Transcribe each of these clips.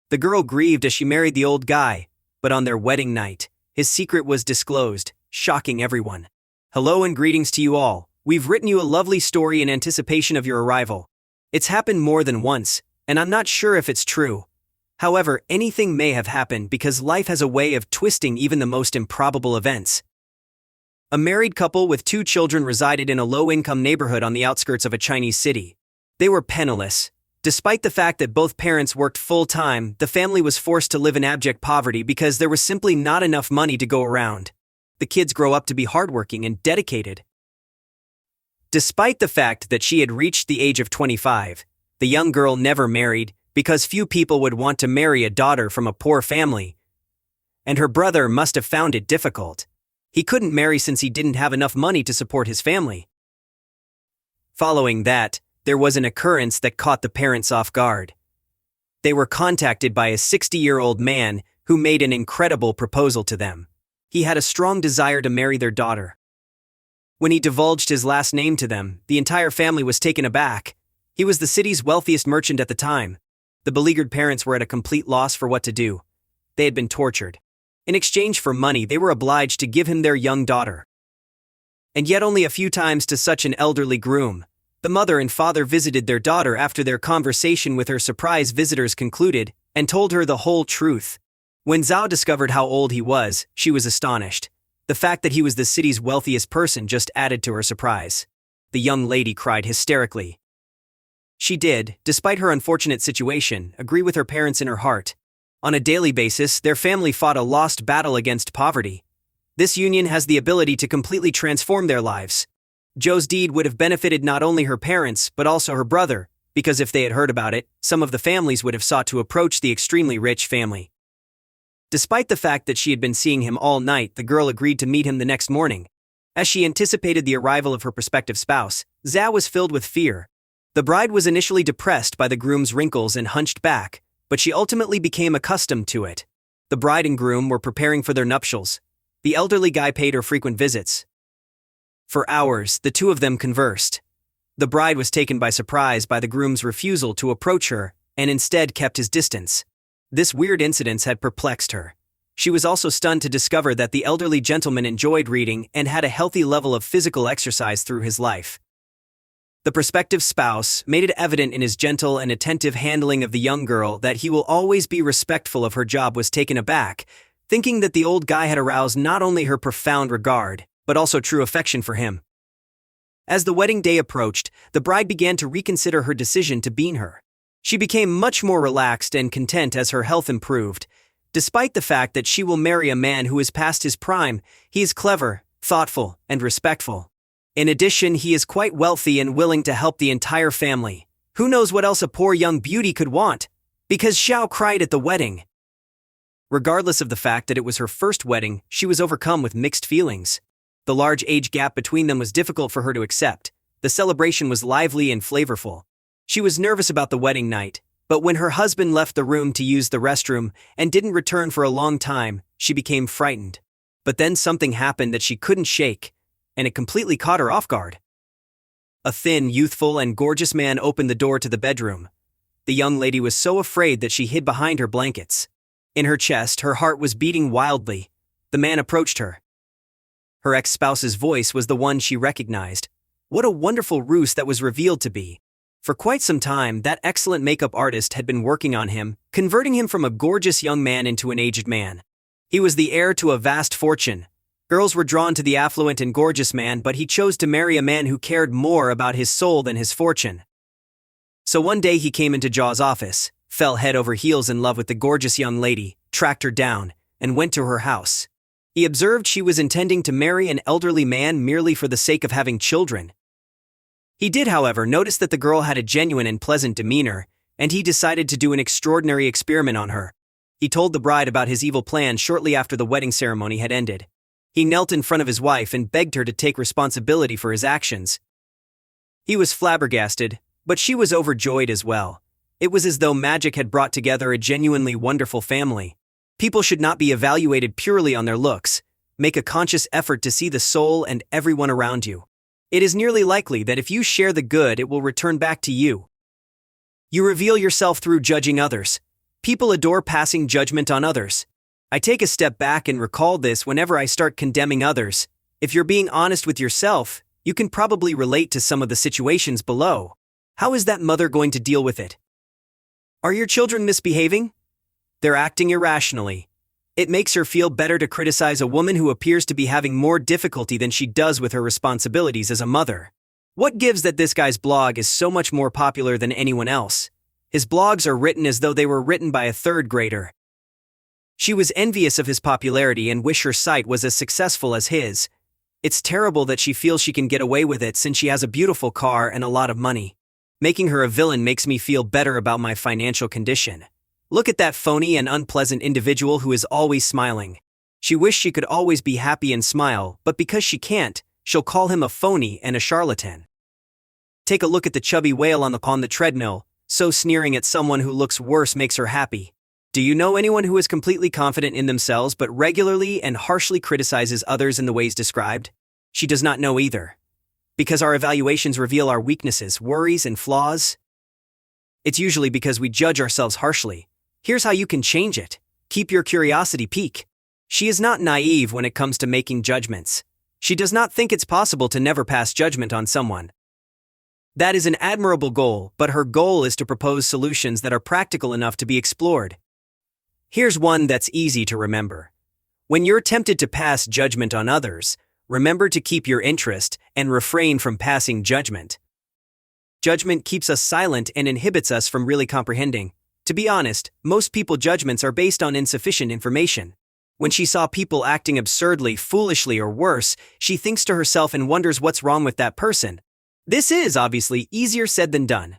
The girl grieved as she married the old guy, but on their wedding night, his secret was disclosed, shocking everyone. Hello and greetings to you all. We've written you a lovely story in anticipation of your arrival. It's happened more than once, and I'm not sure if it's true. However, anything may have happened because life has a way of twisting even the most improbable events. A married couple with 2 children resided in a low-income neighborhood on the outskirts of a Chinese city. They were penniless. Despite the fact that both parents worked full-time, the family was forced to live in abject poverty because there was simply not enough money to go around. The kids grow up to be hardworking and dedicated. Despite the fact that she had reached the age of 25, the young girl never married because few people would want to marry a daughter from a poor family, and her brother must have found it difficult. He couldn't marry since he didn't have enough money to support his family. Following that, there was an occurrence that caught the parents off guard. They were contacted by a 60-year-old man who made an incredible proposal to them. He had a strong desire to marry their daughter. When he divulged his last name to them, the entire family was taken aback. He was the city's wealthiest merchant at the time. The beleaguered parents were at a complete loss for what to do. They had been tortured. In exchange for money, they were obliged to give him their young daughter. And yet only a few times to such an elderly groom. The mother and father visited their daughter after their conversation with her surprise visitors concluded and told her the whole truth. When Zhao discovered how old he was, she was astonished. The fact that he was the city's wealthiest person just added to her surprise. The young lady cried hysterically. She did, despite her unfortunate situation, agree with her parents in her heart. On a daily basis, their family fought a lost battle against poverty. This union has the ability to completely transform their lives. Zhou's deed would have benefited not only her parents but also her brother, because if they had heard about it, some of the families would have sought to approach the extremely rich family. Despite the fact that she had been seeing him all night, the girl agreed to meet him the next morning. As she anticipated the arrival of her prospective spouse, Zhao was filled with fear. The bride was initially depressed by the groom's wrinkles and hunched back, but she ultimately became accustomed to it. The bride and groom were preparing for their nuptials. The elderly guy paid her frequent visits. For hours, the two of them conversed. The bride was taken by surprise by the groom's refusal to approach her and instead kept his distance. This weird incident had perplexed her. She was also stunned to discover that the elderly gentleman enjoyed reading and had a healthy level of physical exercise through his life. The prospective spouse made it evident in his gentle and attentive handling of the young girl that he will always be respectful of her job. Was taken aback, thinking that the old guy had aroused not only her profound regard, but also true affection for him. As the wedding day approached, the bride began to reconsider her decision to bean her. She became much more relaxed and content as her health improved. Despite the fact that she will marry a man who is past his prime, he is clever, thoughtful, and respectful. In addition, he is quite wealthy and willing to help the entire family. Who knows what else a poor young beauty could want? Because Xiao cried at the wedding. Regardless of the fact that it was her first wedding, she was overcome with mixed feelings. The large age gap between them was difficult for her to accept. The celebration was lively and flavorful. She was nervous about the wedding night, but when her husband left the room to use the restroom and didn't return for a long time, she became frightened. But then something happened that she couldn't shake, and it completely caught her off guard. A thin, youthful, and gorgeous man opened the door to the bedroom. The young lady was so afraid that she hid behind her blankets. In her chest, her heart was beating wildly. The man approached her. Her ex-spouse's voice was the one she recognized. What a wonderful ruse that was revealed to be. For quite some time, that excellent makeup artist had been working on him, converting him from a gorgeous young man into an aged man. He was the heir to a vast fortune. Girls were drawn to the affluent and gorgeous man, but he chose to marry a man who cared more about his soul than his fortune. So one day he came into Zhao's office, fell head over heels in love with the gorgeous young lady, tracked her down, and went to her house. He observed she was intending to marry an elderly man merely for the sake of having children. He did, however, notice that the girl had a genuine and pleasant demeanor, and he decided to do an extraordinary experiment on her. He told the bride about his evil plan shortly after the wedding ceremony had ended. He knelt in front of his wife and begged her to take responsibility for his actions. He was flabbergasted, but she was overjoyed as well. It was as though magic had brought together a genuinely wonderful family. People should not be evaluated purely on their looks. Make a conscious effort to see the soul and everyone around you. It is nearly likely that if you share the good, it will return back to you. You reveal yourself through judging others. People adore passing judgment on others. I take a step back and recall this whenever I start condemning others. If you're being honest with yourself, you can probably relate to some of the situations below. How is that mother going to deal with it? Are your children misbehaving? They're acting irrationally. It makes her feel better to criticize a woman who appears to be having more difficulty than she does with her responsibilities as a mother. What gives that this guy's blog is so much more popular than anyone else? His blogs are written as though they were written by a third grader. She was envious of his popularity and wish her site was as successful as his. It's terrible that she feels she can get away with it since she has a beautiful car and a lot of money. Making her a villain makes me feel better about my financial condition. Look at that phony and unpleasant individual who is always smiling. She wishes she could always be happy and smile, but because she can't, she'll call him a phony and a charlatan. Take a look at the chubby whale on the treadmill, so sneering at someone who looks worse makes her happy. Do you know anyone who is completely confident in themselves but regularly and harshly criticizes others in the ways described? She does not know either. Because our evaluations reveal our weaknesses, worries, and flaws? It's usually because we judge ourselves harshly. Here's how you can change it. Keep your curiosity peak. She is not naive when it comes to making judgments. She does not think it's possible to never pass judgment on someone. That is an admirable goal, but her goal is to propose solutions that are practical enough to be explored. Here's one that's easy to remember. When you're tempted to pass judgment on others, remember to keep your interest and refrain from passing judgment. Judgment keeps us silent and inhibits us from really comprehending. To be honest, most people's judgments are based on insufficient information. When she saw people acting absurdly, foolishly, or worse, she thinks to herself and wonders what's wrong with that person. This is obviously easier said than done.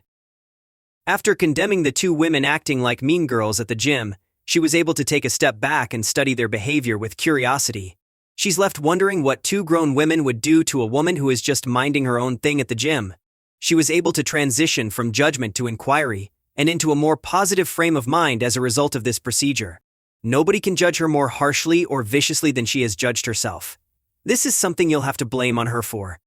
After condemning the two women acting like mean girls at the gym, she was able to take a step back and study their behavior with curiosity. She's left wondering what two grown women would do to a woman who is just minding her own thing at the gym. She was able to transition from judgment to inquiry and into a more positive frame of mind as a result of this procedure. Nobody can judge her more harshly or viciously than she has judged herself. This is something you'll have to blame on her for.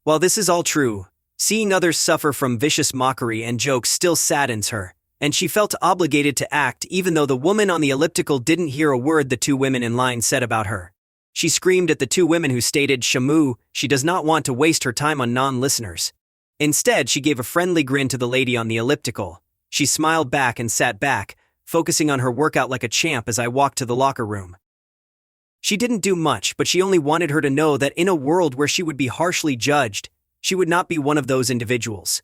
While this is all true, seeing others suffer from vicious mockery and jokes still saddens her, and she felt obligated to act even though the woman on the elliptical didn't hear a word the two women in line said about her. She screamed at the two women who stated, "Shamu," she does not want to waste her time on non-listeners. Instead, she gave a friendly grin to the lady on the elliptical. She smiled back and sat back, focusing on her workout like a champ as I walked to the locker room. She didn't do much, but she only wanted her to know that in a world where she would be harshly judged, she would not be one of those individuals.